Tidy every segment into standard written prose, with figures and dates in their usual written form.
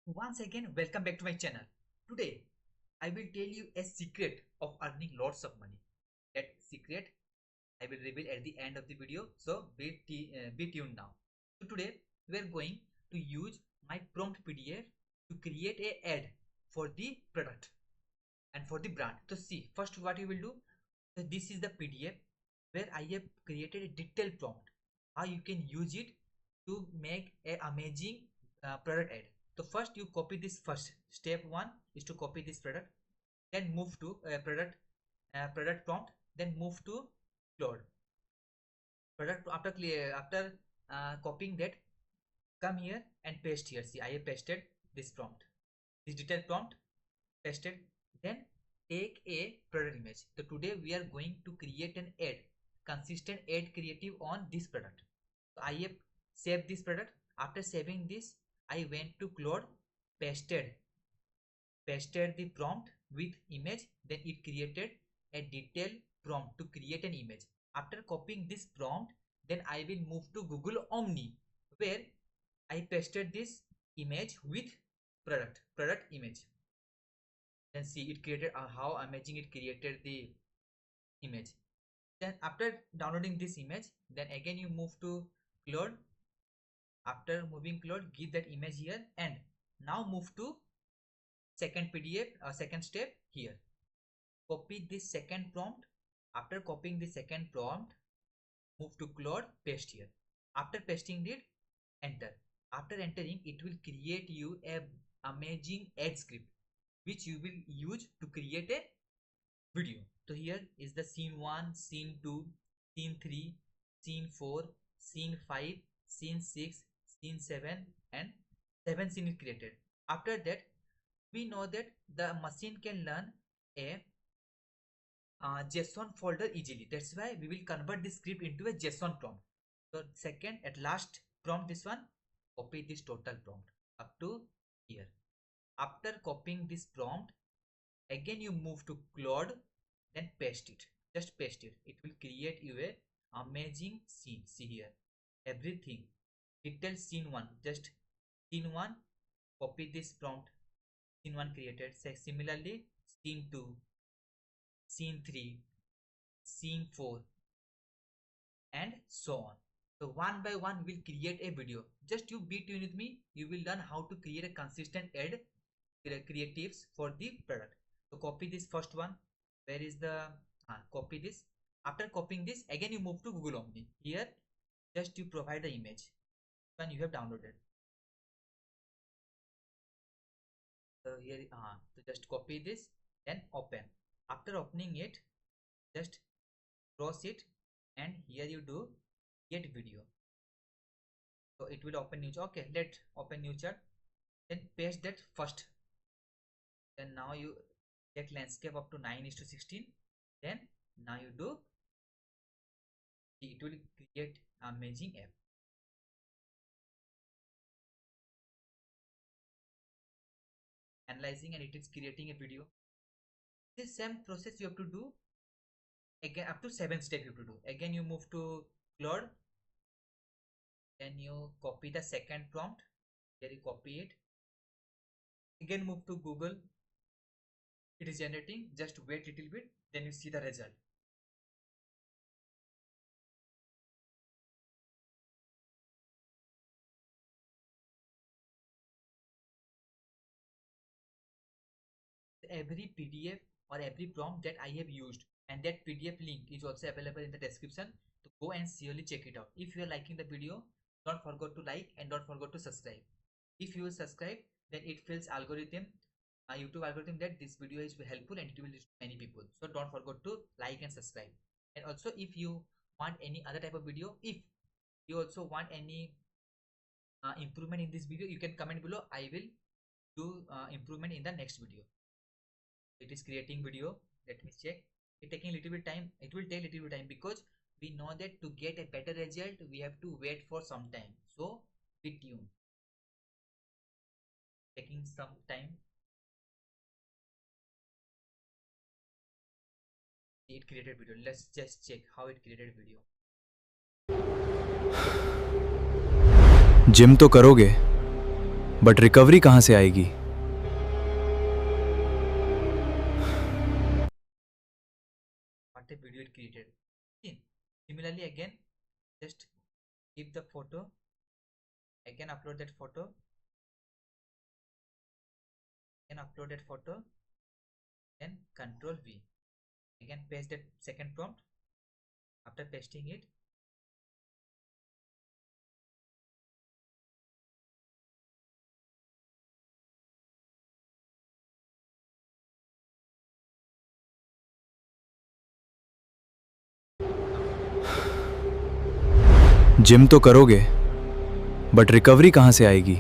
Once again, welcome back to my channel. Today, I will tell you a secret of earning lots of money. That secret I will reveal at the end of the video, so be tuned now. So today, we are going to use my prompt PDF to create a ad for the product and for the brand. So see, first what you will do, so this is the PDF where I have created a detailed prompt. How you can use it to make an amazing product ad. So first you copy this. First step one is to copy this product, then move to product prompt, then move to Claude product. After copying that, come here and paste here. See, I have pasted this prompt, this detailed prompt pasted. Then take a product image. So today we are going to create an ad, consistent ad creative on this product. So I have saved this product. After saving this, I went to Claude, pasted the prompt with image. Then it created a detailed prompt to create an image. After copying this prompt, then I will move to Google Omni, where I pasted this image with product image. Then see, it created how amazing it created the image. Then after downloading this image, then again you move to Claude. After moving Claude, give that image here, and now move to second PDF, second step here. Copy this second prompt. After copying the second prompt, move to Claude, paste here. After pasting it, enter. After entering, it will create you a amazing ad script which you will use to create a video. So here is the scene 1, scene 2, scene 3, scene 4, scene 5, scene 6, scene 7, and 7 scene is created. After that, we know that the machine can learn a JSON folder easily. That's why we will convert this script into a JSON prompt. So second, at last prompt, this one, copy this total prompt up to here. After copying this prompt, again you move to Claude, then paste it. Just paste it. It will create you a amazing scene. See here, everything. Detail scene 1. Just scene 1. Copy this prompt. Scene 1 created. Say similarly, scene 2, scene 3, scene 4, and so on. So one by one we'll create a video. Just you be tuned with me. You will learn how to create a consistent ad creatives for the product. So copy this first one. Where is the copy this? After copying this, again you move to Google Omni. Here just you provide the image when you have downloaded. So here so just copy this, then open. After opening it, just cross it, and here you do get video. So it will open new. Okay, let open new chart. Then paste that first. Then now you take landscape up to 9:16. Then now you do, it will create amazing app. Analyzing, and it is creating a video. This same process you have to do again up to 7 steps you have to do. Again you move to Claude, then you copy the second prompt. Here you copy it. Again move to Google. It is generating. Just wait a little bit, then you see the result. Every PDF or every prompt that I have used, and that PDF link is also available in the description. So go and surely check it out. If you are liking the video, don't forget to like and don't forget to subscribe. If you will subscribe, then it feels algorithm, YouTube algorithm, that this video is helpful and it will reach many people. So don't forget to like and subscribe. And also, if you want any other type of video, if you also want any improvement in this video, you can comment below. I will do improvement in the next video. It is creating video. Let me check. It taking a little bit time. It will take a little bit time because we know that to get a better result we have to wait for some time. So be tuned. Taking some time. It created video. Let's just check how it created video. Gym तो करोगे but recovery कहाँ से आएगी? what a video it created. See, similarly again, just keep the photo. I can upload that photo. Then Control V. I can paste that second prompt. After pasting it, gym तो करोगे, but recovery कहाँ से आएगी?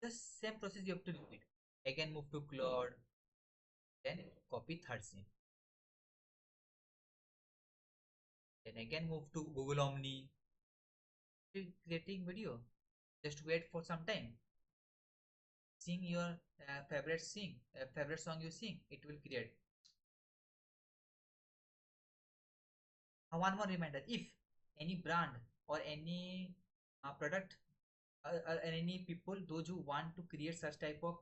the same process you have to repeat. Again move to Claude, then copy third scene. Then again move to Google Omni. Still creating video. Just wait for some time. Sing your favorite song you sing. It will create. One more reminder: if any brand or any product any people, those who want to create such type of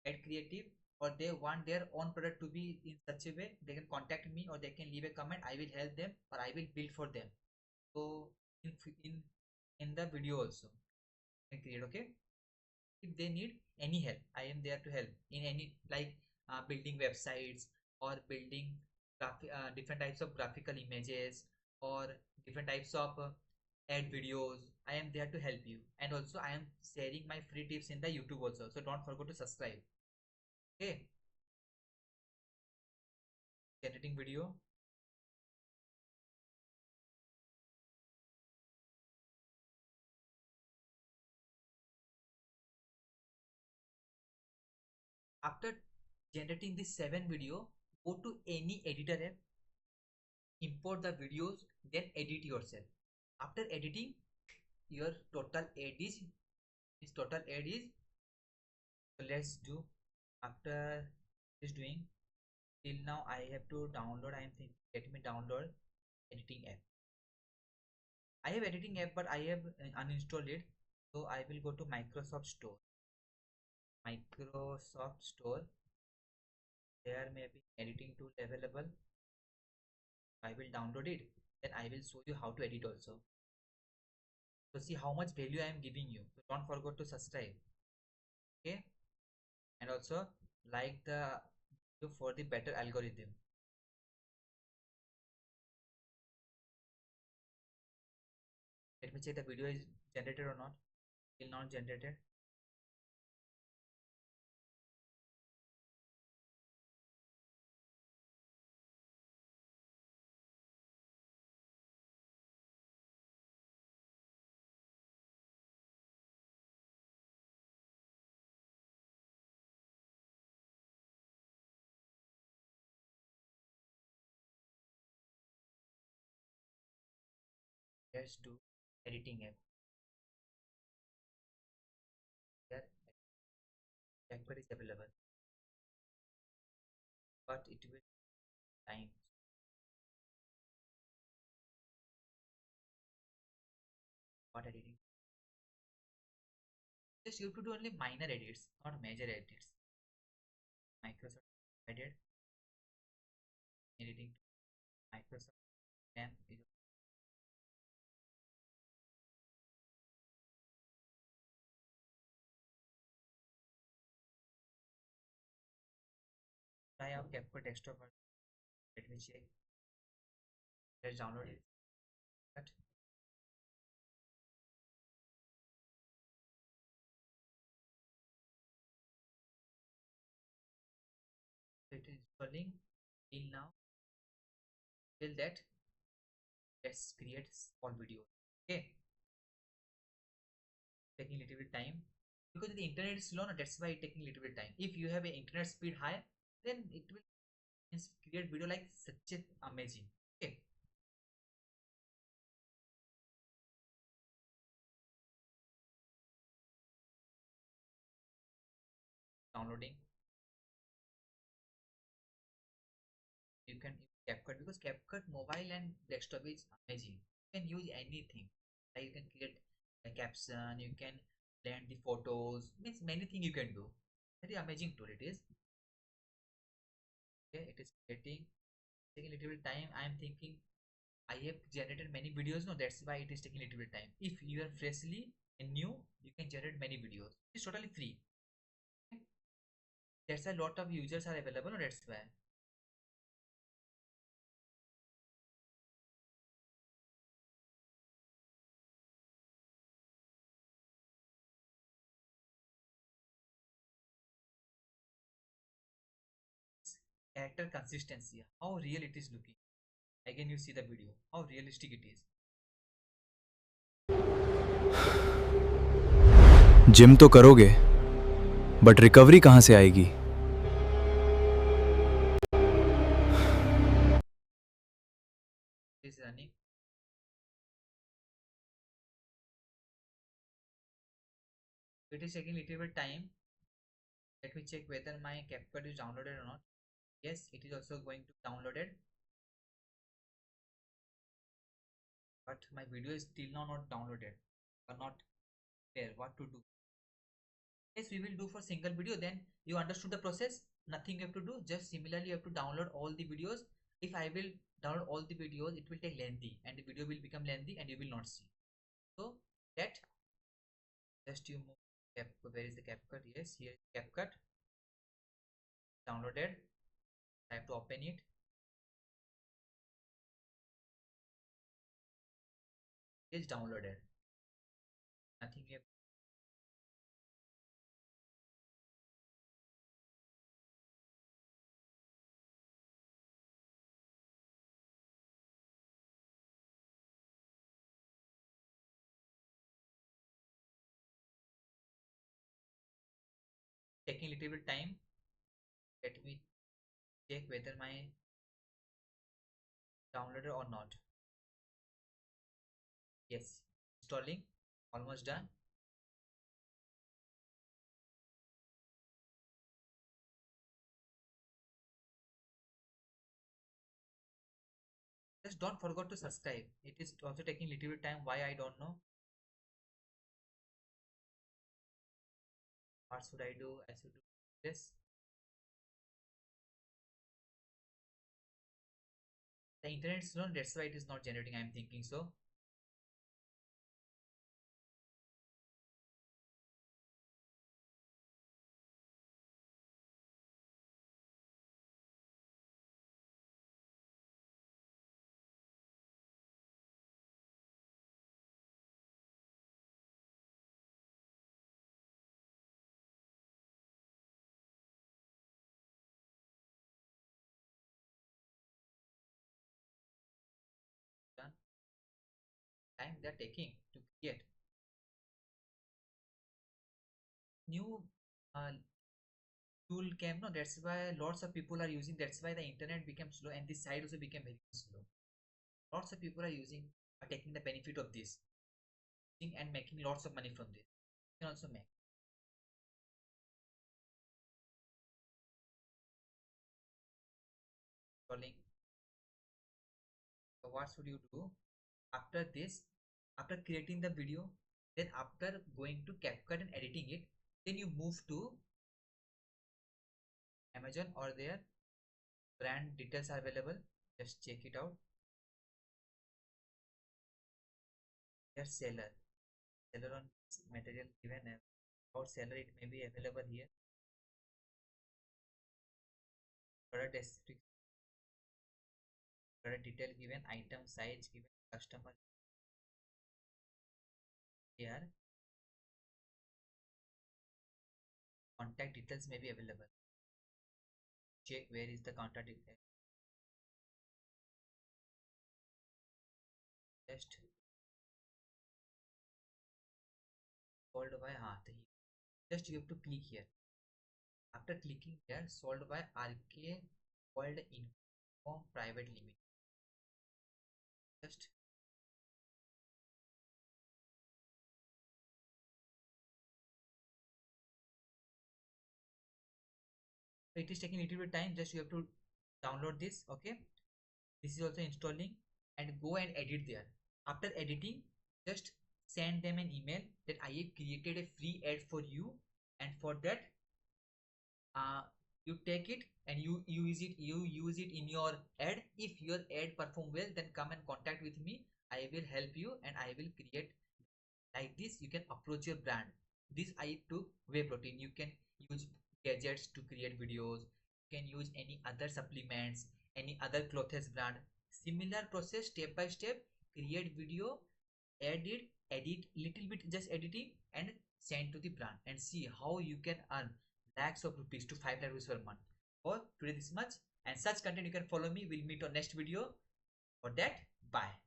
ad creative, or they want their own product to be in such a way, they can contact me or they can leave a comment. I will help them or I will build for them. So in in, in the video also I can create. Okay, if they need any help, I am there to help in any, like building websites or building different types of graphical images or different types of ad videos. I am there to help you, and also I am sharing my free tips in the YouTube also, so don't forget to subscribe. Okay, generating video. After generating this 7 video, go to any editor app, import the videos, then edit yourself. After editing, your total ad is total ad is, so let's do. After this doing, till now I have to download. I am thinking, let me download editing app. I have editing app, but I have uninstalled it. So I will go to Microsoft Store. Microsoft Store. There may be editing tool available. I will download it. Then I will show you how to edit also. So see how much value I am giving you. So don't forget to subscribe. Okay, and also like the video for the better algorithm. Let me check the video is generated or not. Still not generated. Let's do editing app. There Blackberry is available, but it will time. What editing? Just you have to do only minor edits, not major edits. Microsoft edit editing. Microsoft M is try out CapCut desktop. Let me check. Let's download it. But it is installing till now. Till that, let's create small video. Okay, taking little bit time because the internet is slow. No, that's why it taking little bit time. If you have an internet speed high, then it will create video like such a amazing. Okay, downloading. You can use CapCut because CapCut mobile and desktop is amazing. can use anything. Like you can create a caption, you can blend the photos, means many things you can do. Very amazing tool it is. Okay, it is taking a little bit time. I am thinking I have generated many videos. No, that's why it is taking a little bit time. If you are freshly and new, you can generate many videos. It's totally free. Okay? That's why a lot of users are available. No, that's why. Character consistency, how real it is looking. Again, you see the video, how realistic it is. Gym तो करोगे but recovery कहाँ से आएगी? It is running. It is taking little bit time. Let me check whether my CapCut is downloaded or not. Yes, it is also going to download it, but my video is still now not downloaded or not there. What to do? Yes, we will do for single video. Then you understood the process. Nothing you have to do. Just similarly, you have to download all the videos. If I will download all the videos, it will take lengthy, and the video will become lengthy, and you will not see. So that just you move cap. Where is the CapCut? Yes, here is CapCut downloaded. I have to open it. It is downloaded. Nothing you have. Taking little bit time. Let me check whether my downloaded or not. Yes, installing. Almost done. Just don't forget to subscribe. It is also taking little bit time. Why I don't know. What should I do? I should do this. The internet is slow. That's why it is not generating. I'm thinking so. Done. Time they're taking to create new uh, tool came. No, that's why lots of people are using. That's why the internet became slow and this site also became very slow. Lots of people are using, are taking the benefit of this and making lots of money from this. You can also make scrolling. So what should you do after this? After creating the video, then after going to CapCut and editing it, then you move to Amazon or their brand details are available. Just check it out. Their seller on this material given about seller, it may be available here. Product description, product detail given, item size given, customer here, contact details may be available. Check where is the contact detail. Just sold by just you have to click here. After clicking here, sold by RK World Inform Private Limit. Just it is taking a little bit time. Just you have to download this. Okay, this is also installing and go and edit there. After editing, just send them an email that I have created a free ad for you, and for that you take it and you use it in your ad. If your ad perform well, then come and contact with me. I will help you and I will create. Like this you can approach your brand. This I took whey protein. You can use gadgets to create videos. You can use any other supplements, any other clothes brand. Similar process, step by step. Create video, edit little bit, just editing, and send to the brand, and see how you can earn lakhs of rupees to 5 lakh rupees per month. For today this much, and such content you can follow me. We'll meet on next video. For that, bye.